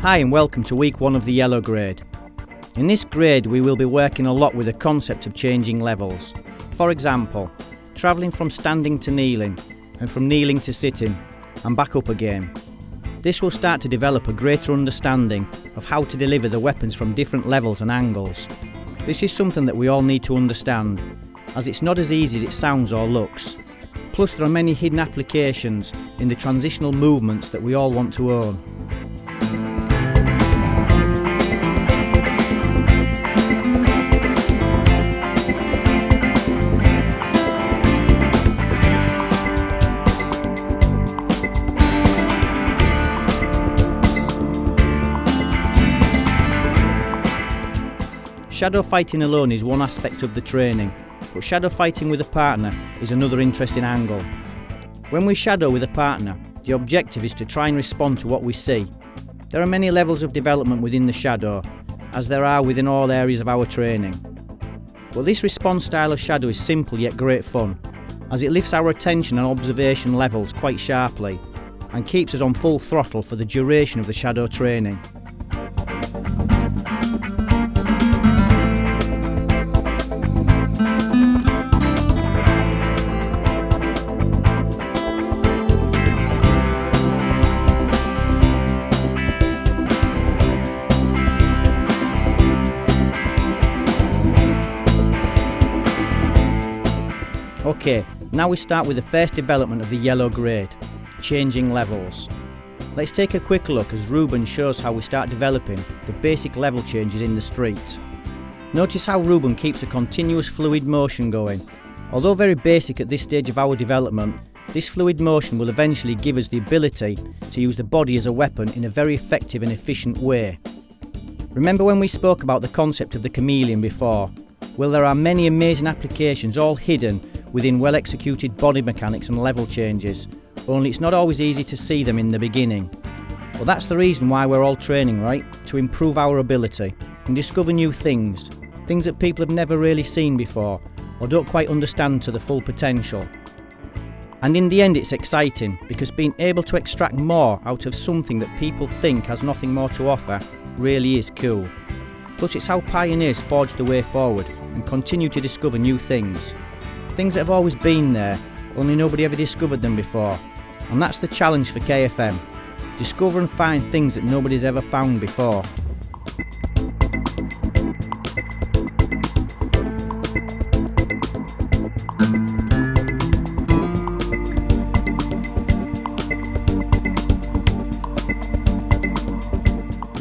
Hi and welcome to week 1 of the yellow grade. In this grade we will be working a lot with the concept of changing levels. For example, travelling from standing to kneeling and from kneeling to sitting and back up again. This will start to develop a greater understanding of how to deliver the weapons from different levels and angles. This is something that we all need to understand, as it's not as easy as it sounds or looks. Plus there are many hidden applications in the transitional movements that we all want to own. Shadow fighting alone is one aspect of the training, but shadow fighting with a partner is another interesting angle. When we shadow with a partner, the objective is to try and respond to what we see. There are many levels of development within the shadow, as there are within all areas of our training. But this response style of shadow is simple yet great fun, as it lifts our attention and observation levels quite sharply, and keeps us on full throttle for the duration of the shadow training. Okay, now we start with the first development of the yellow grade, changing levels. Let's take a quick look as Ruben shows how we start developing the basic level changes in the street. Notice how Ruben keeps a continuous fluid motion going. Although very basic at this stage of our development, this fluid motion will eventually give us the ability to use the body as a weapon in a very effective and efficient way. Remember when we spoke about the concept of the chameleon before? Well, there are many amazing applications all hidden within well executed body mechanics and level changes, only it's not always easy to see them in the beginning. Well, that's the reason why we're all training, right? To improve our ability and discover new things that people have never really seen before or don't quite understand to the full potential. And in the end it's exciting, because being able to extract more out of something that people think has nothing more to offer really is cool. Plus it's how pioneers forge the way forward and continue to discover new things that have always been there, only nobody ever discovered them before. And that's the challenge for KFM. Discover and find things that nobody's ever found before.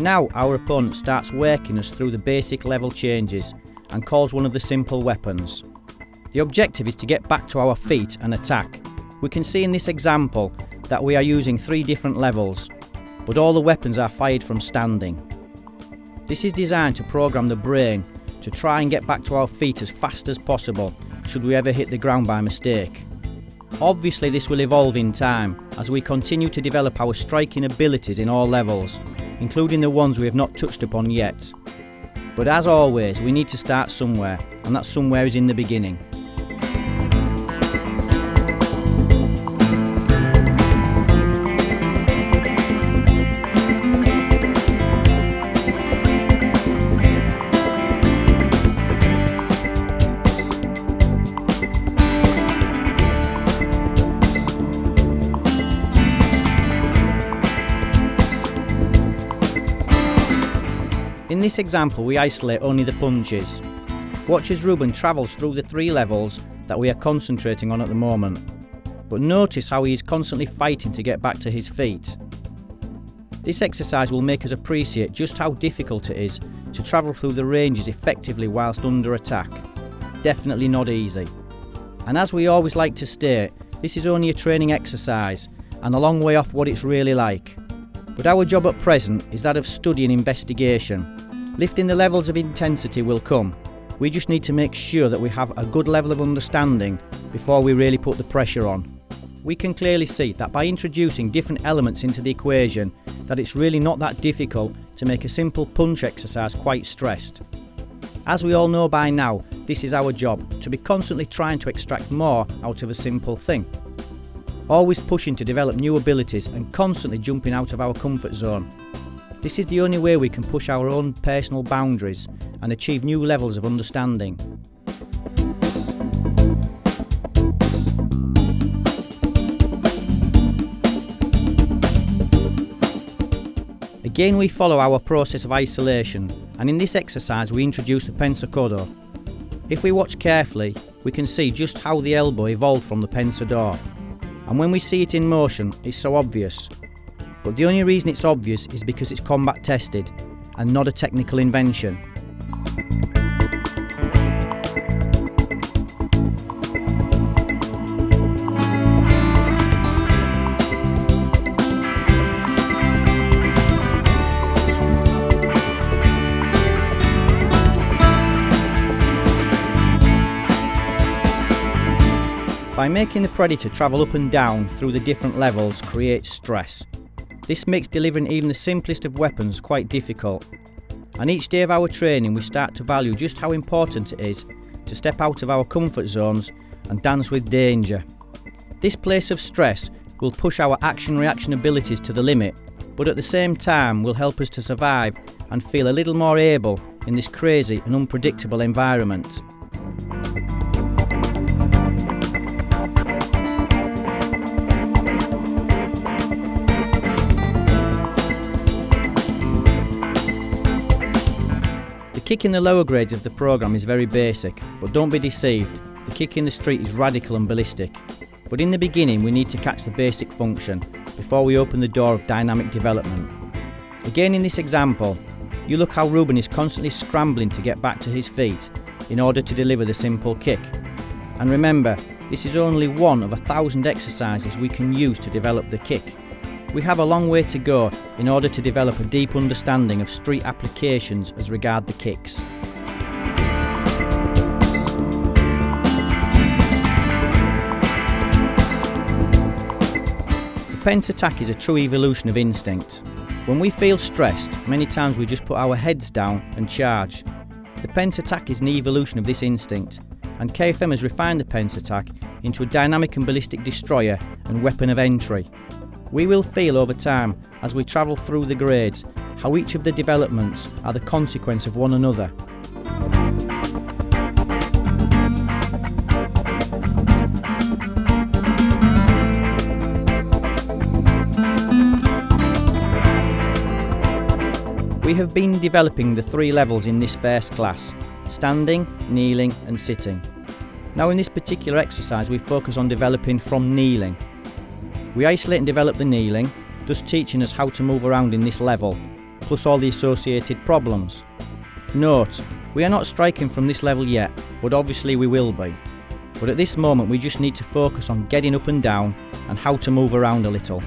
Now our opponent starts working us through the basic level changes and calls one of the simple weapons. The objective is to get back to our feet and attack. We can see in this example that we are using 3 different levels, but all the weapons are fired from standing. This is designed to program the brain to try and get back to our feet as fast as possible should we ever hit the ground by mistake. Obviously this will evolve in time as we continue to develop our striking abilities in all levels, including the ones we have not touched upon yet. But as always, we need to start somewhere, and that somewhere is in the beginning. In this example we isolate only the punches. Watch as Ruben travels through the 3 levels that we are concentrating on at the moment. But notice how he is constantly fighting to get back to his feet. This exercise will make us appreciate just how difficult it is to travel through the ranges effectively whilst under attack. Definitely not easy. And as we always like to state, this is only a training exercise and a long way off what it's really like. But our job at present is that of study and investigation. Lifting the levels of intensity will come. We just need to make sure that we have a good level of understanding before we really put the pressure on. We can clearly see that by introducing different elements into the equation, that it's really not that difficult to make a simple punch exercise quite stressed. As we all know by now, this is our job, to be constantly trying to extract more out of a simple thing. Always pushing to develop new abilities and constantly jumping out of our comfort zone. This is the only way we can push our own personal boundaries and achieve new levels of understanding. Again, we follow our process of isolation, and in this exercise we introduce the pensa codo. If we watch carefully, we can see just how the elbow evolved from the pensa do, and when we see it in motion, it's so obvious. But the only reason it's obvious is because it's combat tested and not a technical invention. By making the predator travel up and down through the different levels creates stress. This makes delivering even the simplest of weapons quite difficult. And each day of our training we start to value just how important it is to step out of our comfort zones and dance with danger. This place of stress will push our action-reaction abilities to the limit, but at the same time will help us to survive and feel a little more able in this crazy and unpredictable environment. The kick in the lower grades of the programme is very basic, but don't be deceived, the kick in the street is radical and ballistic. But in the beginning we need to catch the basic function before we open the door of dynamic development. Again in this example, you look how Ruben is constantly scrambling to get back to his feet in order to deliver the simple kick. And remember, this is only one of 1,000 exercises we can use to develop the kick. We have a long way to go in order to develop a deep understanding of street applications as regard the kicks. The pence attack is a true evolution of instinct. When we feel stressed, many times we just put our heads down and charge. The pence attack is an evolution of this instinct, and KFM has refined the pence attack into a dynamic and ballistic destroyer and weapon of entry. We will feel over time, as we travel through the grades, how each of the developments are the consequence of one another. We have been developing the 3 levels in this first class: standing, kneeling and sitting. Now in this particular exercise we focus on developing from kneeling. We isolate and develop the kneeling, thus teaching us how to move around in this level, plus all the associated problems. Note, we are not striking from this level yet, but obviously we will be. But at this moment we just need to focus on getting up and down and how to move around a little.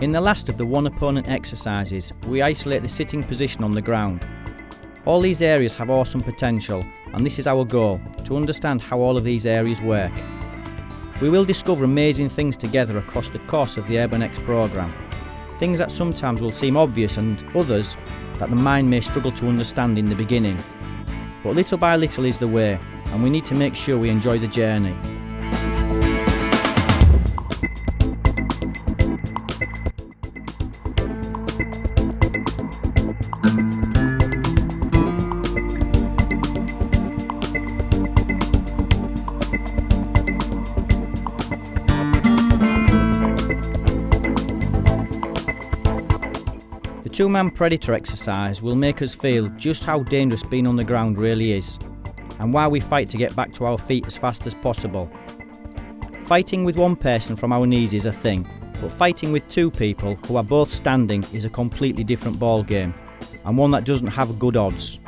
In the last of the one opponent exercises, we isolate the sitting position on the ground. All these areas have awesome potential, and this is our goal, to understand how all of these areas work. We will discover amazing things together across the course of the Urban X programme. Things that sometimes will seem obvious and others that the mind may struggle to understand in the beginning. But little by little is the way, and we need to make sure we enjoy the journey. The 2-man predator exercise will make us feel just how dangerous being on the ground really is, and why we fight to get back to our feet as fast as possible. Fighting with one person from our knees is a thing, but fighting with 2 people who are both standing is a completely different ball game, and one that doesn't have good odds.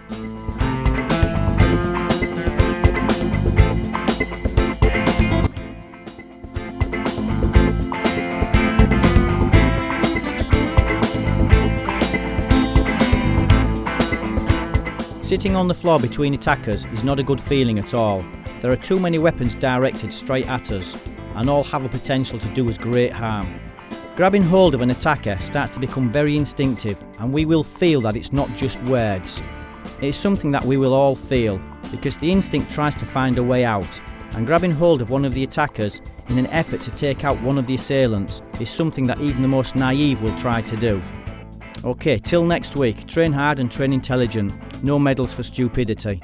Sitting on the floor between attackers is not a good feeling at all. There are too many weapons directed straight at us, and all have the potential to do us great harm. Grabbing hold of an attacker starts to become very instinctive, and we will feel that it's not just words. It is something that we will all feel, because the instinct tries to find a way out, and grabbing hold of one of the attackers in an effort to take out one of the assailants is something that even the most naive will try to do. Okay, till next week, train hard and train intelligent. No medals for stupidity.